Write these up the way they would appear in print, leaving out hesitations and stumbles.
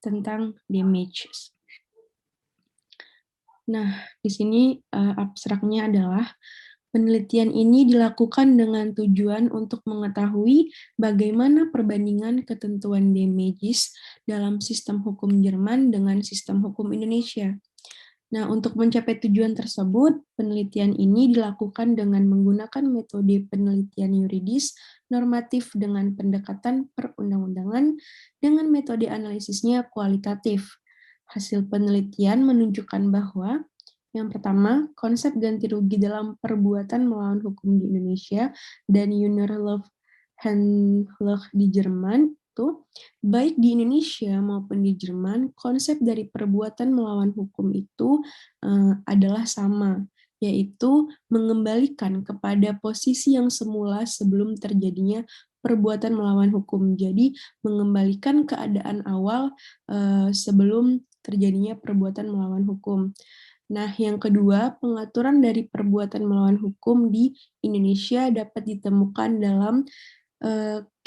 tentang damages. Nah, di sini abstraknya adalah penelitian ini dilakukan dengan tujuan untuk mengetahui bagaimana perbandingan ketentuan damages dalam sistem hukum Jerman dengan sistem hukum Indonesia. Nah, untuk mencapai tujuan tersebut, penelitian ini dilakukan dengan menggunakan metode penelitian yuridis normatif dengan pendekatan perundang-undangan dengan metode analisisnya kualitatif. Hasil penelitian menunjukkan bahwa yang pertama, konsep ganti rugi dalam perbuatan melawan hukum di Indonesia dan Handlung di Jerman itu, baik di Indonesia maupun di Jerman, konsep dari perbuatan melawan hukum itu adalah sama, yaitu mengembalikan kepada posisi yang semula sebelum terjadinya perbuatan melawan hukum. Jadi, mengembalikan keadaan awal sebelum terjadinya perbuatan melawan hukum. Nah, yang kedua, pengaturan dari perbuatan melawan hukum di Indonesia dapat ditemukan dalam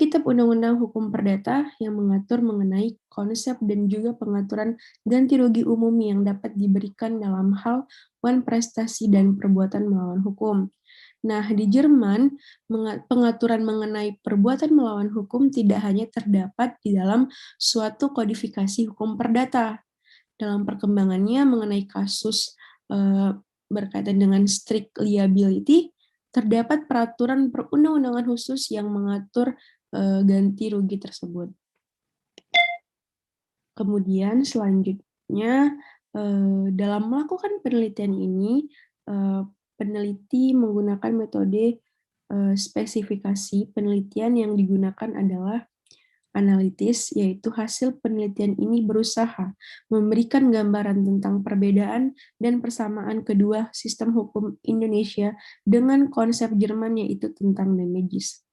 Kitab Undang-Undang Hukum Perdata yang mengatur mengenai konsep dan juga pengaturan ganti rugi umum yang dapat diberikan dalam hal prestasi dan perbuatan melawan hukum. Nah, di Jerman, pengaturan mengenai perbuatan melawan hukum tidak hanya terdapat di dalam suatu kodifikasi hukum perdata. Dalam perkembangannya mengenai kasus berkaitan dengan strict liability, terdapat peraturan perundang-undangan khusus yang mengatur ganti rugi tersebut. Kemudian selanjutnya, dalam melakukan penelitian ini, peneliti menggunakan metode spesifikasi penelitian yang digunakan adalah analitis, yaitu hasil penelitian ini berusaha memberikan gambaran tentang perbedaan dan persamaan kedua sistem hukum Indonesia dengan konsep Jerman, yaitu tentang damages.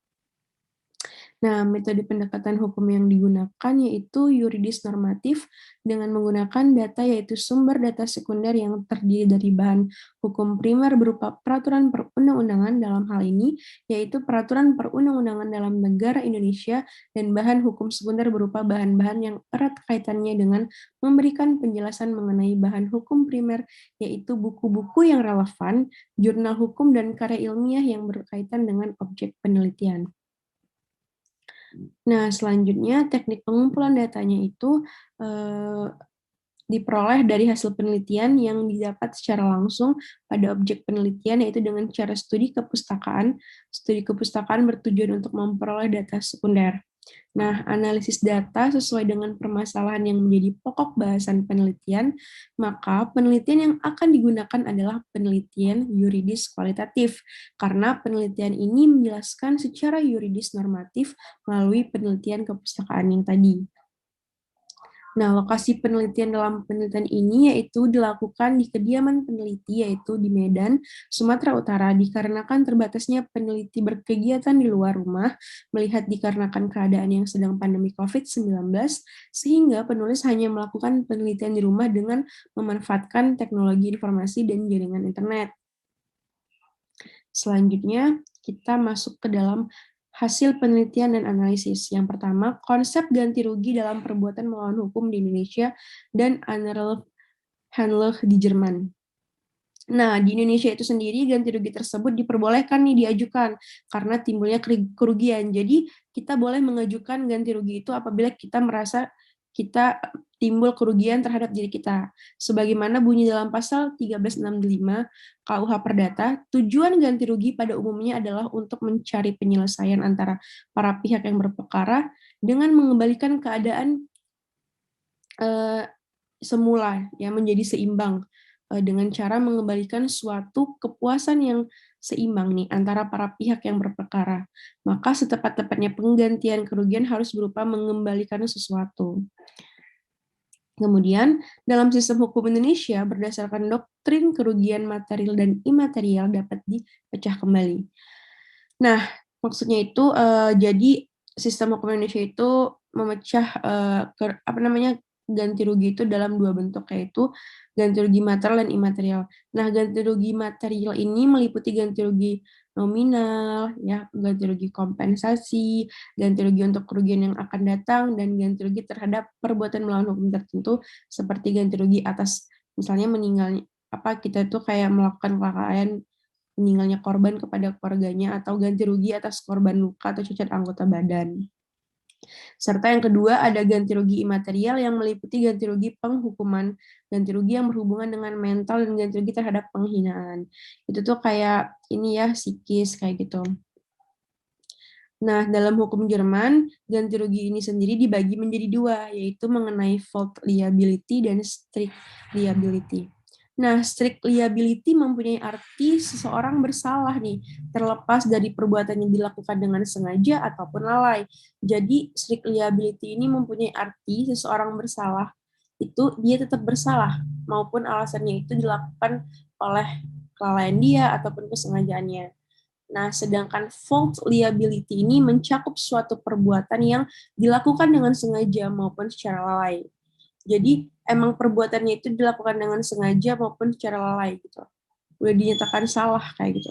Nah, metode pendekatan hukum yang digunakan yaitu yuridis normatif dengan menggunakan data yaitu sumber data sekunder yang terdiri dari bahan hukum primer berupa peraturan perundang-undangan dalam hal ini, yaitu peraturan perundang-undangan dalam negara Indonesia, dan bahan hukum sekunder berupa bahan-bahan yang erat kaitannya dengan memberikan penjelasan mengenai bahan hukum primer, yaitu buku-buku yang relevan, jurnal hukum, dan karya ilmiah yang berkaitan dengan objek penelitian. Nah, selanjutnya teknik pengumpulan datanya itu diperoleh dari hasil penelitian yang didapat secara langsung pada objek penelitian, yaitu dengan cara studi kepustakaan. Studi kepustakaan bertujuan untuk memperoleh data sekunder. Nah, analisis data sesuai dengan permasalahan yang menjadi pokok bahasan penelitian, maka penelitian yang akan digunakan adalah penelitian yuridis kualitatif, karena penelitian ini menjelaskan secara yuridis normatif melalui penelitian kepustakaan yang tadi. Nah, lokasi penelitian dalam penelitian ini yaitu dilakukan di kediaman peneliti, yaitu di Medan, Sumatera Utara, dikarenakan terbatasnya peneliti berkegiatan di luar rumah, melihat dikarenakan keadaan yang sedang pandemi COVID-19, sehingga penulis hanya melakukan penelitian di rumah dengan memanfaatkan teknologi informasi dan jaringan internet. Selanjutnya, kita masuk ke dalam hasil penelitian dan analisis. Yang pertama, konsep ganti rugi dalam perbuatan melawan hukum di Indonesia dan Handlung di Jerman. Nah, di Indonesia itu sendiri ganti rugi tersebut diperbolehkan nih diajukan karena timbulnya kerugian. Jadi, kita boleh mengajukan ganti rugi itu apabila kita merasa kita timbul kerugian terhadap diri kita. Sebagaimana bunyi dalam pasal 1365 KUH Perdata, tujuan ganti rugi pada umumnya adalah untuk mencari penyelesaian antara para pihak yang berperkara dengan mengembalikan keadaan semula ya menjadi seimbang dengan cara mengembalikan suatu kepuasan yang seimbang nih antara para pihak yang berperkara. Maka setepat-tepatnya penggantian kerugian harus berupa mengembalikan sesuatu. Kemudian, dalam sistem hukum Indonesia, berdasarkan doktrin kerugian material dan imaterial dapat dipecah kembali. Nah, maksudnya itu, jadi sistem hukum Indonesia itu memecah ganti rugi itu dalam dua bentuk, yaitu ganti rugi material dan imaterial. Nah, ganti rugi material ini meliputi ganti rugi nominal, ya, ganti rugi kompensasi, ganti rugi untuk kerugian yang akan datang, dan ganti rugi terhadap perbuatan melawan hukum tertentu, seperti ganti rugi atas misalnya meninggalnya kita itu kayak melakukan kelalaian meninggalnya korban kepada keluarganya, atau ganti rugi atas korban luka atau cacat anggota badan. Serta yang kedua ada ganti rugi imaterial yang meliputi ganti rugi penghukuman, ganti rugi yang berhubungan dengan mental, dan ganti rugi terhadap penghinaan. Itu tuh kayak ini ya, psikis kayak gitu. Nah, dalam hukum Jerman, ganti rugi ini sendiri dibagi menjadi dua, yaitu mengenai fault liability dan strict liability. Nah, strict liability mempunyai arti seseorang bersalah nih, terlepas dari perbuatan yang dilakukan dengan sengaja ataupun lalai. Jadi, strict liability ini mempunyai arti seseorang bersalah, itu dia tetap bersalah, maupun alasannya itu dilakukan oleh kelalaian dia ataupun kesengajaannya. Nah, sedangkan fault liability ini mencakup suatu perbuatan yang dilakukan dengan sengaja maupun secara lalai. Jadi, emang perbuatannya itu dilakukan dengan sengaja maupun secara lalai gitu. Udah dinyatakan salah kayak gitu.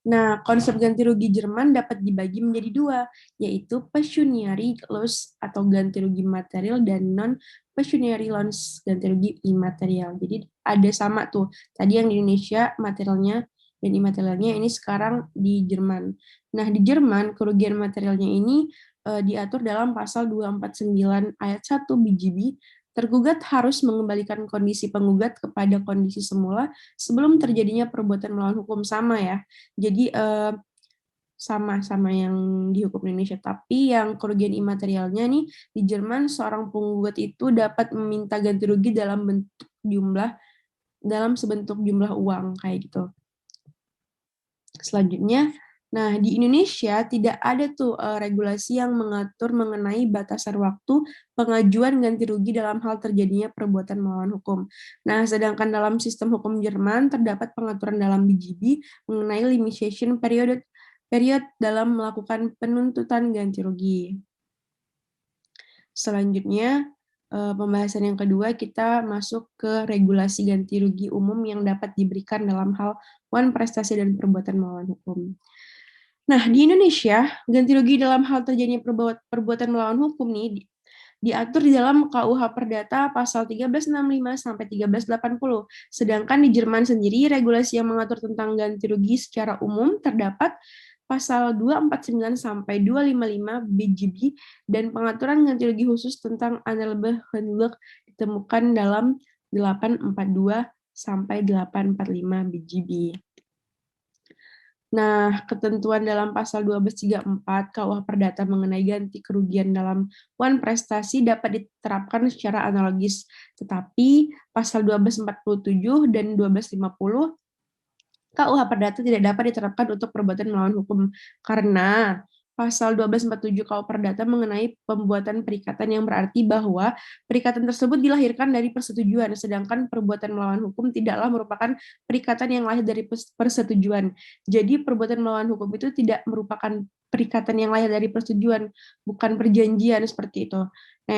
Nah, konsep ganti rugi Jerman dapat dibagi menjadi dua, yaitu pecuniary loss atau ganti rugi material dan non-pecuniary loss, ganti rugi imaterial. Jadi ada sama tuh, tadi yang di Indonesia materialnya dan imaterialnya, ini sekarang di Jerman. Nah, di Jerman kerugian materialnya ini diatur dalam pasal 249 ayat 1 BGB. Tergugat harus mengembalikan kondisi penggugat kepada kondisi semula sebelum terjadinya perbuatan melawan hukum, sama ya. Jadi sama yang di hukum Indonesia, tapi yang kerugian imaterialnya nih di Jerman, seorang penggugat itu dapat meminta ganti rugi dalam sebentuk jumlah uang kayak gitu. Selanjutnya, nah di Indonesia tidak ada tuh regulasi yang mengatur mengenai batasan waktu pengajuan ganti rugi dalam hal terjadinya perbuatan melawan hukum. Nah, sedangkan dalam sistem hukum Jerman terdapat pengaturan dalam BGB mengenai limitation period dalam melakukan penuntutan ganti rugi. Selanjutnya, pembahasan yang kedua, kita masuk ke regulasi ganti rugi umum yang dapat diberikan dalam hal prestasi dan perbuatan melawan hukum. Nah, di Indonesia, ganti rugi dalam hal terjadinya perbuatan melawan hukum nih diatur di dalam KUH Perdata pasal 1365 sampai 1380. Sedangkan di Jerman sendiri, regulasi yang mengatur tentang ganti rugi secara umum terdapat pasal 249 sampai 255 BGB, dan pengaturan ganti rugi khusus tentang Anlage ditemukan dalam 842 sampai 845 BGB. Nah, ketentuan dalam pasal 1234 KUH Perdata mengenai ganti kerugian dalam prestasi dapat diterapkan secara analogis, tetapi pasal 1247 dan 1250 KUH Perdata tidak dapat diterapkan untuk perbuatan melawan hukum, karena pasal 1247 KUH Perdata mengenai pembuatan perikatan yang berarti bahwa perikatan tersebut dilahirkan dari persetujuan, sedangkan perbuatan melawan hukum tidaklah merupakan perikatan yang lahir dari persetujuan. Jadi perbuatan melawan hukum itu tidak merupakan perikatan yang lahir dari persetujuan, bukan perjanjian seperti itu. Nah,